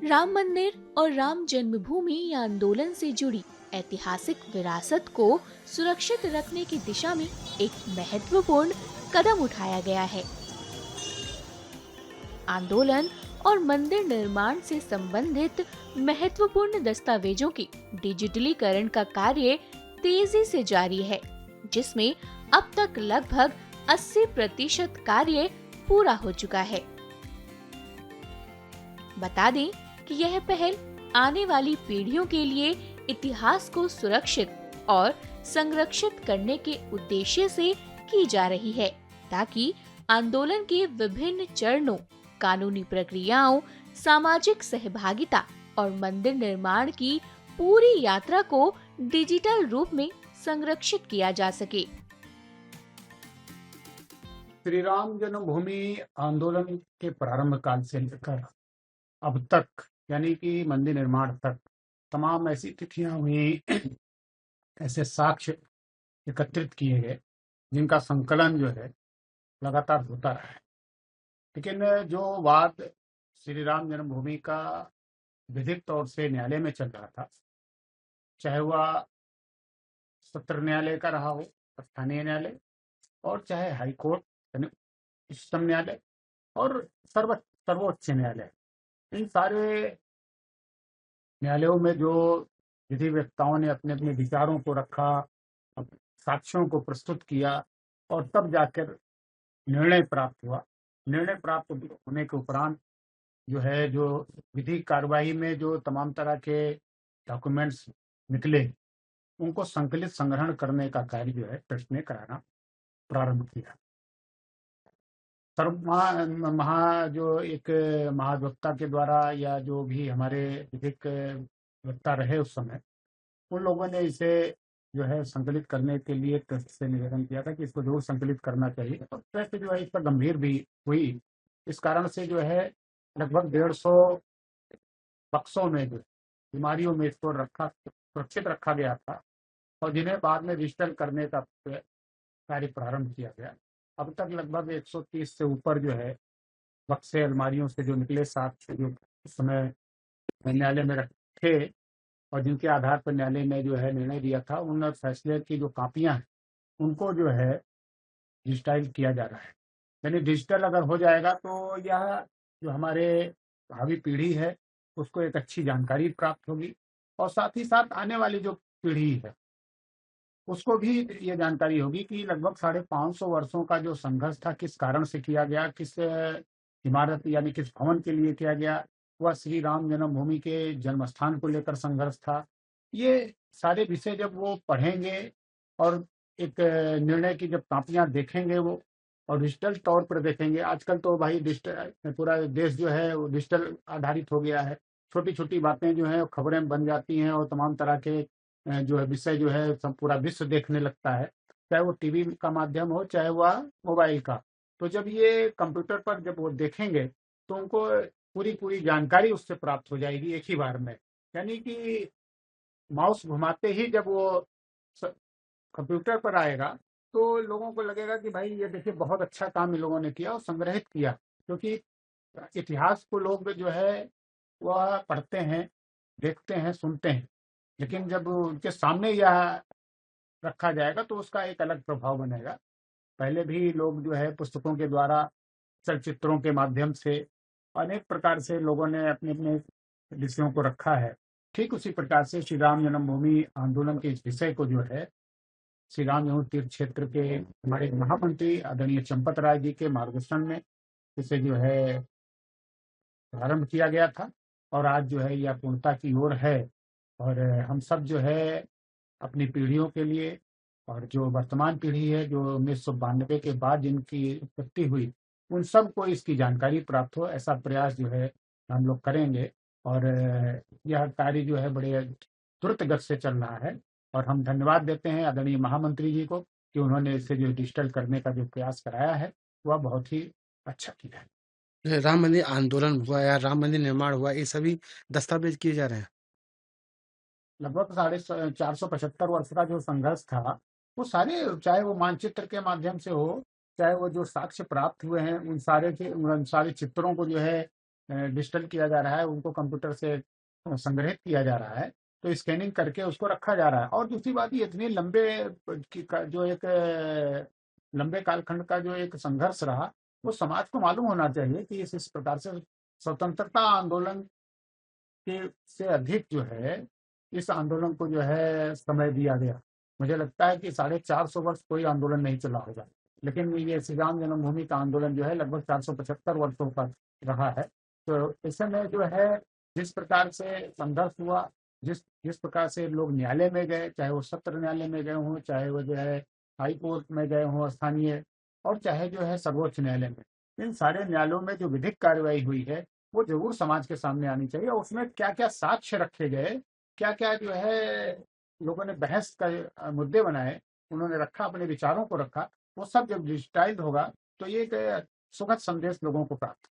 राम मंदिर और राम जन्मभूमि आंदोलन से जुड़ी ऐतिहासिक विरासत को सुरक्षित रखने की दिशा में एक महत्वपूर्ण कदम उठाया गया है। आंदोलन और मंदिर निर्माण से संबंधित महत्वपूर्ण दस्तावेजों के डिजिटलीकरण का कार्य तेजी से जारी है, जिसमें अब तक लगभग 80% कार्य पूरा हो चुका है। बता दें कि यह पहल आने वाली पीढ़ियों के लिए इतिहास को सुरक्षित और संरक्षित करने के उद्देश्य से की जा रही है, ताकि आंदोलन के विभिन्न चरणों, कानूनी प्रक्रियाओं, सामाजिक सहभागिता और मंदिर निर्माण की पूरी यात्रा को डिजिटल रूप में संरक्षित किया जा सके। श्री राम जन्मभूमि आंदोलन के प्रारंभ काल से लेकर अब तक, यानी कि मंदिर निर्माण तक, तमाम ऐसी तिथियां हुई, ऐसे साक्ष्य एकत्रित किए गए जिनका संकलन जो है लगातार होता रहा है। लेकिन जो वाद श्री राम जन्मभूमि का विधिक तौर से न्यायालय में चल रहा था, चाहे वह सत्र न्यायालय का रहा हो, स्थानीय न्यायालय, और चाहे हाई कोर्ट यानी उच्चतम न्यायालय और सर्वोच्च न्यायालय, इन सारे न्यायालयों में जो विधि वेत्ताओं ने अपने अपने विचारों को रखा, साक्ष्यों को प्रस्तुत किया और तब जाकर निर्णय प्राप्त हुआ। निर्णय प्राप्त होने के उपरांत जो है, जो विधि कार्यवाही में जो तमाम तरह के डॉक्यूमेंट्स निकले, उनको संकलित संग्रहण करने का कार्य जो है ट्रस्ट ने कराना प्रारंभ किया। जो एक महाधिवक्ता के द्वारा या जो भी हमारे विधिक वक्ता रहे उस समय, उन लोगों ने इसे जो है संकलित करने के लिए ट्रस्ट से निवेदन किया था कि इसको जरूर संकलित करना चाहिए। और ट्रस्ट जो है इस पर गंभीर भी हुई। इस कारण से जो है लगभग 150 बक्सों में जो बीमारियों में इसको सुरक्षित रखा गया था, और जिन्हें बाद में डिजिटल करने का कार्य प्रारंभ किया गया। अब तक लगभग 130 से ऊपर जो है बक्से अलमारियों से जो निकले साक्ष्य जो उस समय न्यायालय में रखे और जिनके आधार पर न्यायालय ने जो है निर्णय दिया था, उन फैसले की जो कापियां हैं उनको जो है डिजिटाइज किया जा रहा है। यानी डिजिटल अगर हो जाएगा तो यह जो हमारे भावी पीढ़ी है उसको एक अच्छी जानकारी प्राप्त होगी, और साथ ही साथ आने वाली जो पीढ़ी है उसको भी ये जानकारी होगी कि लगभग 550 वर्षों का जो संघर्ष था किस कारण से किया गया, किस इमारत यानी किस भवन के लिए किया गया, वह श्री राम जन्मभूमि के जन्म स्थान को लेकर संघर्ष था। ये सारे विषय जब वो पढ़ेंगे और एक निर्णय की जब कापियां देखेंगे वो, और डिजिटल तौर पर देखेंगे। आजकल तो भाई डिजिटल पूरा देश जो है वो डिजिटल आधारित हो गया है। छोटी छोटी बातें जो है खबरें बन जाती हैं और तमाम तरह के जो है विषय जो है सब पूरा विश्व देखने लगता है, चाहे वो टीवी का माध्यम हो चाहे वह मोबाइल का। तो जब ये कंप्यूटर पर जब वो देखेंगे तो उनको पूरी पूरी जानकारी उससे प्राप्त हो जाएगी एक ही बार में। यानी कि माउस घुमाते ही जब वो कंप्यूटर पर आएगा तो लोगों को लगेगा कि भाई ये देखिए बहुत अच्छा काम इन लोगों ने किया और संग्रहित किया। क्योंकि इतिहास को लोग जो है वह पढ़ते हैं, देखते हैं, सुनते हैं, लेकिन जब उनके सामने यह रखा जाएगा तो उसका एक अलग प्रभाव बनेगा। पहले भी लोग जो है पुस्तकों के द्वारा, चलचित्रों के माध्यम से अनेक प्रकार से लोगों ने अपने अपने विषयों को रखा है। ठीक उसी प्रकार से श्री राम जन्मभूमि आंदोलन के इस विषय को जो है श्री राम जन्म तीर्थ क्षेत्र के हमारे महामंत्री आदरणीय चंपत राय जी के मार्गदर्शन में इसे जो है प्रारंभ किया गया था, और आज जो है यह पूर्णता की ओर है। और हम सब जो है अपनी पीढ़ियों के लिए, और जो वर्तमान पीढ़ी है जो 1992 के बाद जिनकी उत्पत्ति हुई, उन सबको इसकी जानकारी प्राप्त हो, ऐसा प्रयास जो है हम लोग करेंगे। और यह कार्य जो है बड़े द्रुत गति से चल रहा है, और हम धन्यवाद देते हैं आदरणीय महामंत्री जी को कि उन्होंने इसे जो डिजिटल करने का जो प्रयास कराया है वह बहुत ही अच्छा किया है। राम मंदिर आंदोलन हुआ या राम मंदिर निर्माण हुआ, ये सभी दस्तावेज किए जा रहे हैं। लगभग 475 वर्ष का जो संघर्ष था वो सारे, चाहे वो मानचित्र के माध्यम से हो, चाहे वो जो साक्ष्य प्राप्त हुए हैं उन सारे चित्रों को जो है डिजिटल किया जा रहा है, उनको कंप्यूटर से संग्रहित किया जा रहा है, तो स्कैनिंग करके उसको रखा जा रहा है। और दूसरी बात, ये इतने लंबे जो एक लंबे कालखंड का जो एक संघर्ष रहा, वो समाज को मालूम होना चाहिए कि इस प्रकार से स्वतंत्रता आंदोलन के से अधिक जो है इस आंदोलन को जो है समय दिया गया। मुझे लगता है कि 450 वर्ष कोई आंदोलन नहीं चला होगा, लेकिन ये श्री राम जन्मभूमि का आंदोलन जो है लगभग 475 वर्षों का रहा है। तो इस समय जो है जिस प्रकार से संघर्ष हुआ, जिस जिस प्रकार से लोग न्यायालय में गए, चाहे वो सत्र न्यायालय में गए हों, चाहे वो जो है हाई कोर्ट में गए हों स्थानीय, और चाहे जो है सर्वोच्च न्यायालय में, इन सारे न्यायालयों में जो विधिक कार्रवाई हुई है वो जरूर समाज के सामने आनी चाहिए। और उसमें क्या क्या साक्ष्य रखे गए, क्या क्या जो है लोगों ने बहस का मुद्दे बनाए, उन्होंने रखा, अपने विचारों को रखा, वो सब जब डिजिटाइज होगा तो ये एक सुखद संदेश लोगों को प्राप्त